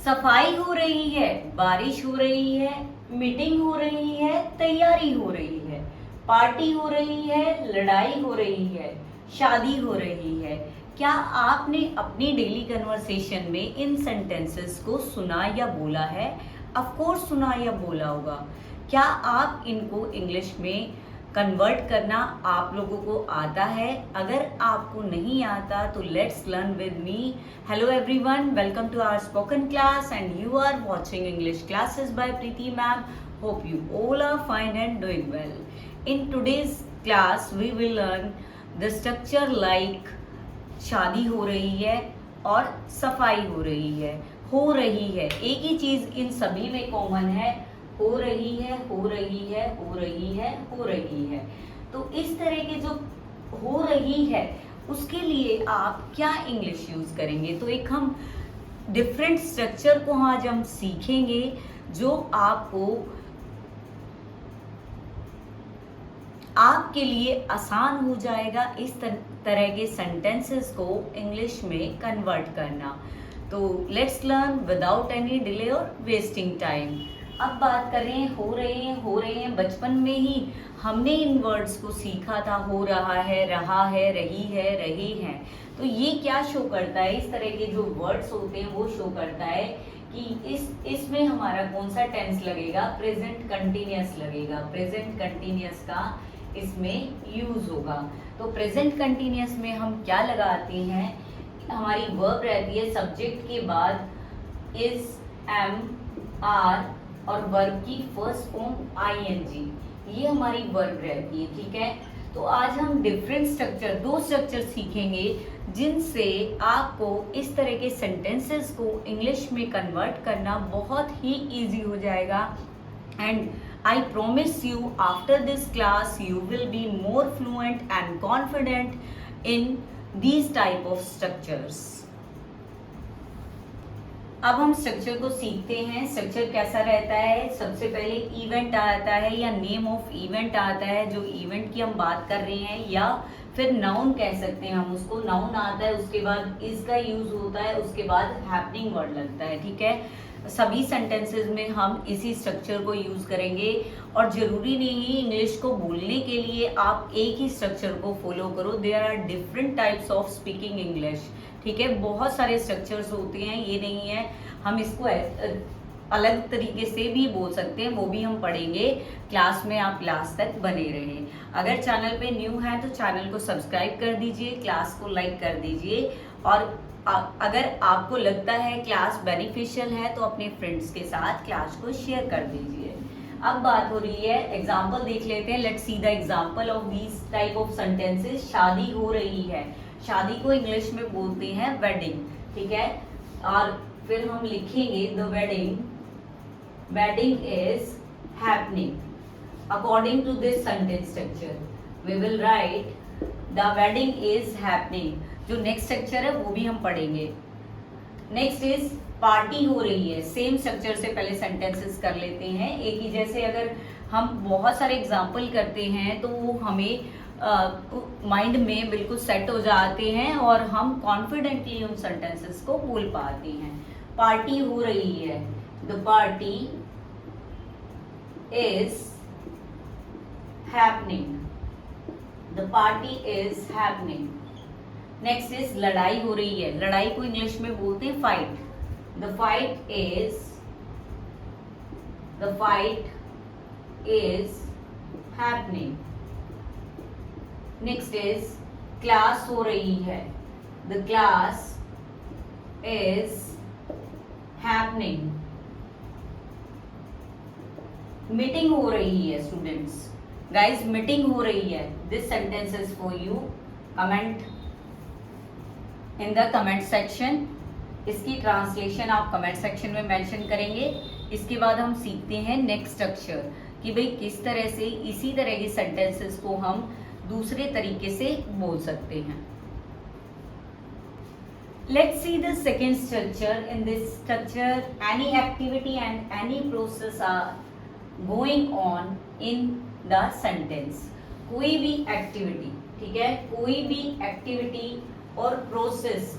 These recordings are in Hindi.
सफाई हो रही है, बारिश हो रही है, मीटिंग हो रही है, तैयारी हो रही है, पार्टी हो रही है, लड़ाई हो रही है, शादी हो रही है। क्या आपने अपनी डेली कन्वर्सेशन में इन सेंटेंसेस को सुना या बोला है? ऑफ कोर्स सुना या बोला होगा। क्या आप इनको इंग्लिश में कन्वर्ट करना आप लोगों को आता है? अगर आपको नहीं आता तो let's learn with me. Hello everyone, welcome to our spoken class and you are watching English classes by Preeti ma'am. Hope you all are fine and doing well. In today's class we will learn the structure like शादी हो रही है और सफाई हो रही है। हो रही है, एक ही चीज इन सभी में कॉमन है, हो रही है, हो रही है, हो रही है, हो रही है। तो इस तरह के जो हो रही है उसके लिए आप क्या इंग्लिश यूज करेंगे? तो एक हम डिफरेंट स्ट्रक्चर को आज हम सीखेंगे जो आपके लिए आसान हो जाएगा इस तरह के सेंटेंसेस को इंग्लिश में कन्वर्ट करना। तो let's learn without any delay और वेस्टिंग टाइम। अब बात कर रहे हैं हो रहे हैं। बचपन में ही हमने इन वर्ड्स को सीखा था, हो रहा है, रहा है, रही है, रहे हैं। तो ये क्या शो करता है? इस तरह के जो वर्ड्स होते हैं वो शो करता है कि इसमें हमारा कौन सा टेंस लगेगा? प्रेजेंट कंटिन्यूअस लगेगा। प्रेजेंट कंटिन्यूअस का इसमें यूज होगा। तो प्रेजेंट कंटिन्यूअस में हम क्या लगाते हैं? हमारी वर्ब रहती है, सब्जेक्ट के बाद इज, एम, आर और वर्ब की फर्स्ट फॉर्म आईएनजी, ये हमारी वर्ब रहती है। ठीक है, तो आज हम डिफरेंट स्ट्रक्चर, दो स्ट्रक्चर सीखेंगे जिनसे आपको इस तरह के सेंटेंसेस को इंग्लिश में कन्वर्ट करना बहुत ही इजी हो जाएगा। And I promise you after this class you will be more fluent and confident in these type of structures. अब हम स्ट्रक्चर को सीखते हैं। स्ट्रक्चर कैसा रहता है? सबसे पहले इवेंट आता है या नेम ऑफ इवेंट आता है, जो इवेंट की हम बात कर रहे हैं, या फिर नाउन कह सकते हैं हम उसको। नाउन आता है, उसके बाद इसका यूज होता है, उसके बाद हैपनिंग वर्ड लगता है। ठीक है, सभी सेंटेंसेस में हम इसी स्ट्रक्चर को यूज करेंगे और जरूरी नहीं इंग्लिश को बोलने के लिए आप एक ही स्ट्रक्चर को फॉलो करो। There are different types of speaking English. ठीक है, बहुत सारे स्ट्रक्चर्स होते हैं, ये नहीं है हम इसको अलग तरीके से भी बोल सकते हैं, वो भी हम पढ़ेंगे क्लास में। आप क्लास तक बने रहें। अगर चैनल पे न्यू है तो चैनल को सब्सक्राइब कर दीजिए, क्लास को लाइक कर दीजिए और अगर आपको लगता है क्लास बेनिफिशियल है तो अपने फ्रेंड्स के साथ क्लास को शेयर कर दीजिए। अब बात हो रही है, एग्जाम्पल देख लेते हैं। Let's see the example of these type of sentences. शादी हो रही है, शादी को इंग्लिश में बोलते हैं वेडिंग। ठीक है, और फिर हम लिखेंगे the wedding is happening. According to this sentence structure we will write the wedding is happening. जो नेक्स्ट स्ट्रक्चर है वो भी हम पढ़ेंगे। नेक्स्ट इज पार्टी हो रही है। सेम स्ट्रक्चर से पहले सेंटेंसेस कर लेते हैं एक ही जैसे। अगर हम बहुत सारे एग्जाम्पल करते हैं तो वो हमें माइंड में बिल्कुल सेट हो जाते हैं और हम कॉन्फिडेंटली उन सेंटेंसेस को बोल पाते हैं। पार्टी हो रही है, the party is happening, the party is happening. Next is लड़ाई हो रही है, लड़ाई को इंग्लिश में बोलते हैं fight, the fight is happening. Next is class हो रही है, the class is happening. Meeting हो रही है स्टूडेंट्स, गाइज मीटिंग हो रही है। This sentence is for you. Comment in the comment section. इसकी ट्रांसलेशन आप कमेंट सेक्शन में मेंशन करेंगे। इसके बाद हम सीखते हैं नेक्स्ट स्ट्रक्चर कि भाई किस तरह से इसी तरह के सेंटेंसेस को हम दूसरे तरीके से बोल सकते हैं। Let's see the second structure. In this structure, any activity and any process are going on in the sentence. कोई भी एक्टिविटी, ठीक है, कोई भी एक्टिविटी और प्रोसेस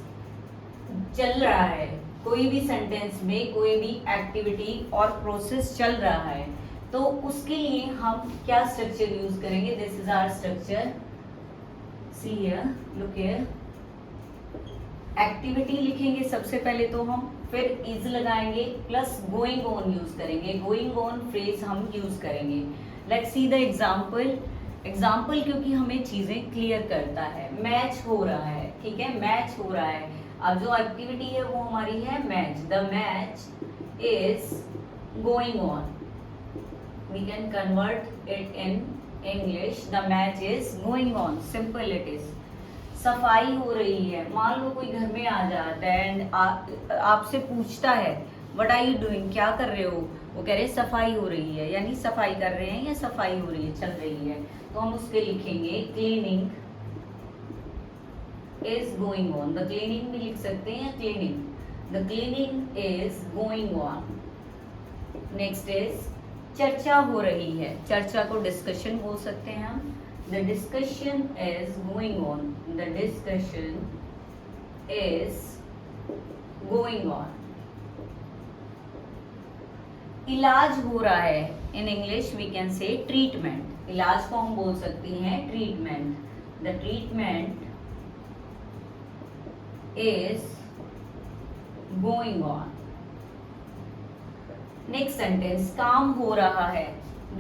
चल रहा है कोई भी सेंटेंस में कोई भी एक्टिविटी और प्रोसेस चल रहा है तो उसके लिए हम क्या स्ट्रक्चर यूज करेंगे. This is our structure. See here, look here. Activity लिखेंगे सबसे पहले तो हम, फिर इज लगाएंगे प्लस गोइंग ऑन यूज करेंगे. गोइंग ऑन फ्रेज हम यूज करेंगे. Let's see the example. Example क्योंकि हमें चीजें क्लियर करता है. मैच हो रहा है, ठीक है, मैच हो रहा है. अब जो एक्टिविटी है वो हमारी है match. The match is going on. We can convert it in English. The match is going on. Simple it is. सफाई हो रही है. मान लो कोई घर में आ जाता है एंड आपसे पूछता है व्हाट आर यू डूइंग, क्या कर रहे हो. वो कह रहे हैं सफाई हो रही है, यानी सफाई कर रहे हैं या सफाई हो रही है, चल रही है. तो हम उसके लिखेंगे cleaning is going on. The cleaning भी लिख सकते हैं या cleaning. The cleaning is going on. Next is चर्चा हो रही है. चर्चा को डिस्कशन बोल सकते हैं हम. The discussion is going on. The discussion is going on. इलाज हो रहा है. In English we can say treatment. इलाज को हम बोल सकते हैं treatment. The treatment is going on. Next sentence, काम हो रहा है.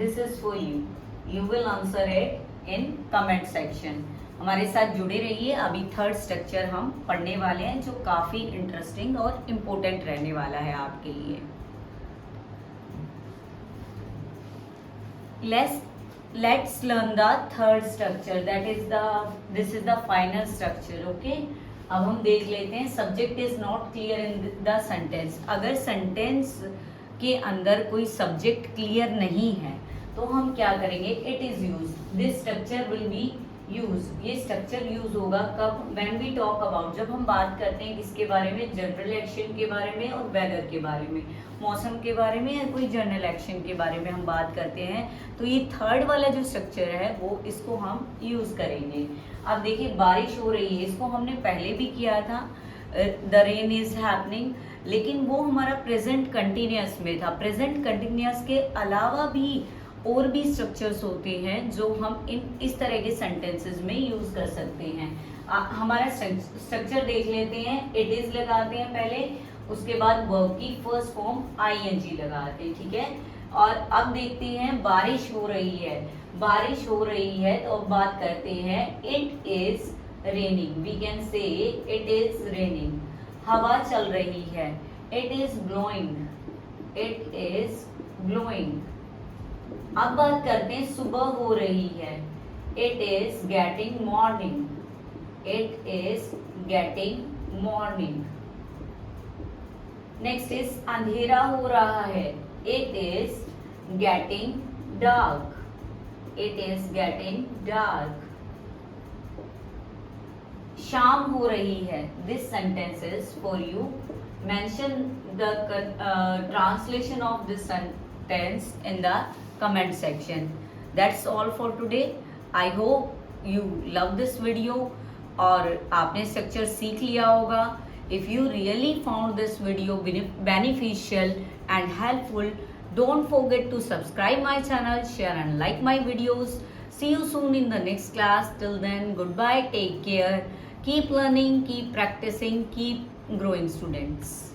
This is for you. You will answer it in comment section. हमारे साथ जुड़े रहिए. अभी थर्ड स्ट्रक्चर हम पढ़ने वाले हैं जो काफी इंटरेस्टिंग और इम्पोर्टेंट रहने वाला है आपके लिए. Let's learn the third structure. This is the final structure. Okay, अब हम देख लेते हैं. Subject is not clear in the sentence. अगर सेंटेंस के अंदर कोई सब्जेक्ट क्लियर नहीं है तो हम क्या करेंगे. It is use. This structure will be use. ये स्ट्रक्चर यूज होगा कब. व्हेन वी टॉक अबाउट, जब हम बात करते हैं किसके बारे में, जनरल एक्शन के बारे में और वेदर के बारे में, मौसम के बारे में या कोई जनरल एक्शन के बारे में हम बात करते हैं तो ये थर्ड वाला जो स्ट्रक्चर है वो इसको हम यूज करेंगे. अब देखिए बारिश हो रही है, इसको हमने पहले भी किया था. द रेन इज हैपनिंग, लेकिन वो हमारा प्रेजेंट कंटिन्यूअस में था. प्रेजेंट कंटिन्यूअस के अलावा भी और भी स्ट्रक्चर्स होते हैं जो हम इस तरह के सेंटेंसेस में यूज कर सकते हैं. हमारा स्ट्रक्चर देख लेते हैं. इट इज लगाते हैं पहले, उसके बाद वर्ब की फर्स्ट फॉर्म आईएनजी लगाते हैं, ठीक है. और अब देखते हैं बारिश हो रही है. बारिश हो रही है तो अब बात करते हैं it is raining. We can say it is raining. हवा चल रही है. It is blowing. It is blowing. अब बात करते हैं सुबह हो रही है. It is getting morning. It is getting morning. Next is अंधेरा हो रहा है. It is getting dark. It is getting dark. शाम हो रही है. This sentence is for you. Mention the translation of this sentence in the comment section. That's all for today. I hope you love this video और आपने स्ट्रक्चर सीख लिया होगा. If you really found this video beneficial and helpful, don't forget to subscribe my channel, share and like my videos. See you soon in the next class. Till then, goodbye, take care, keep learning, keep practicing, keep growing, students.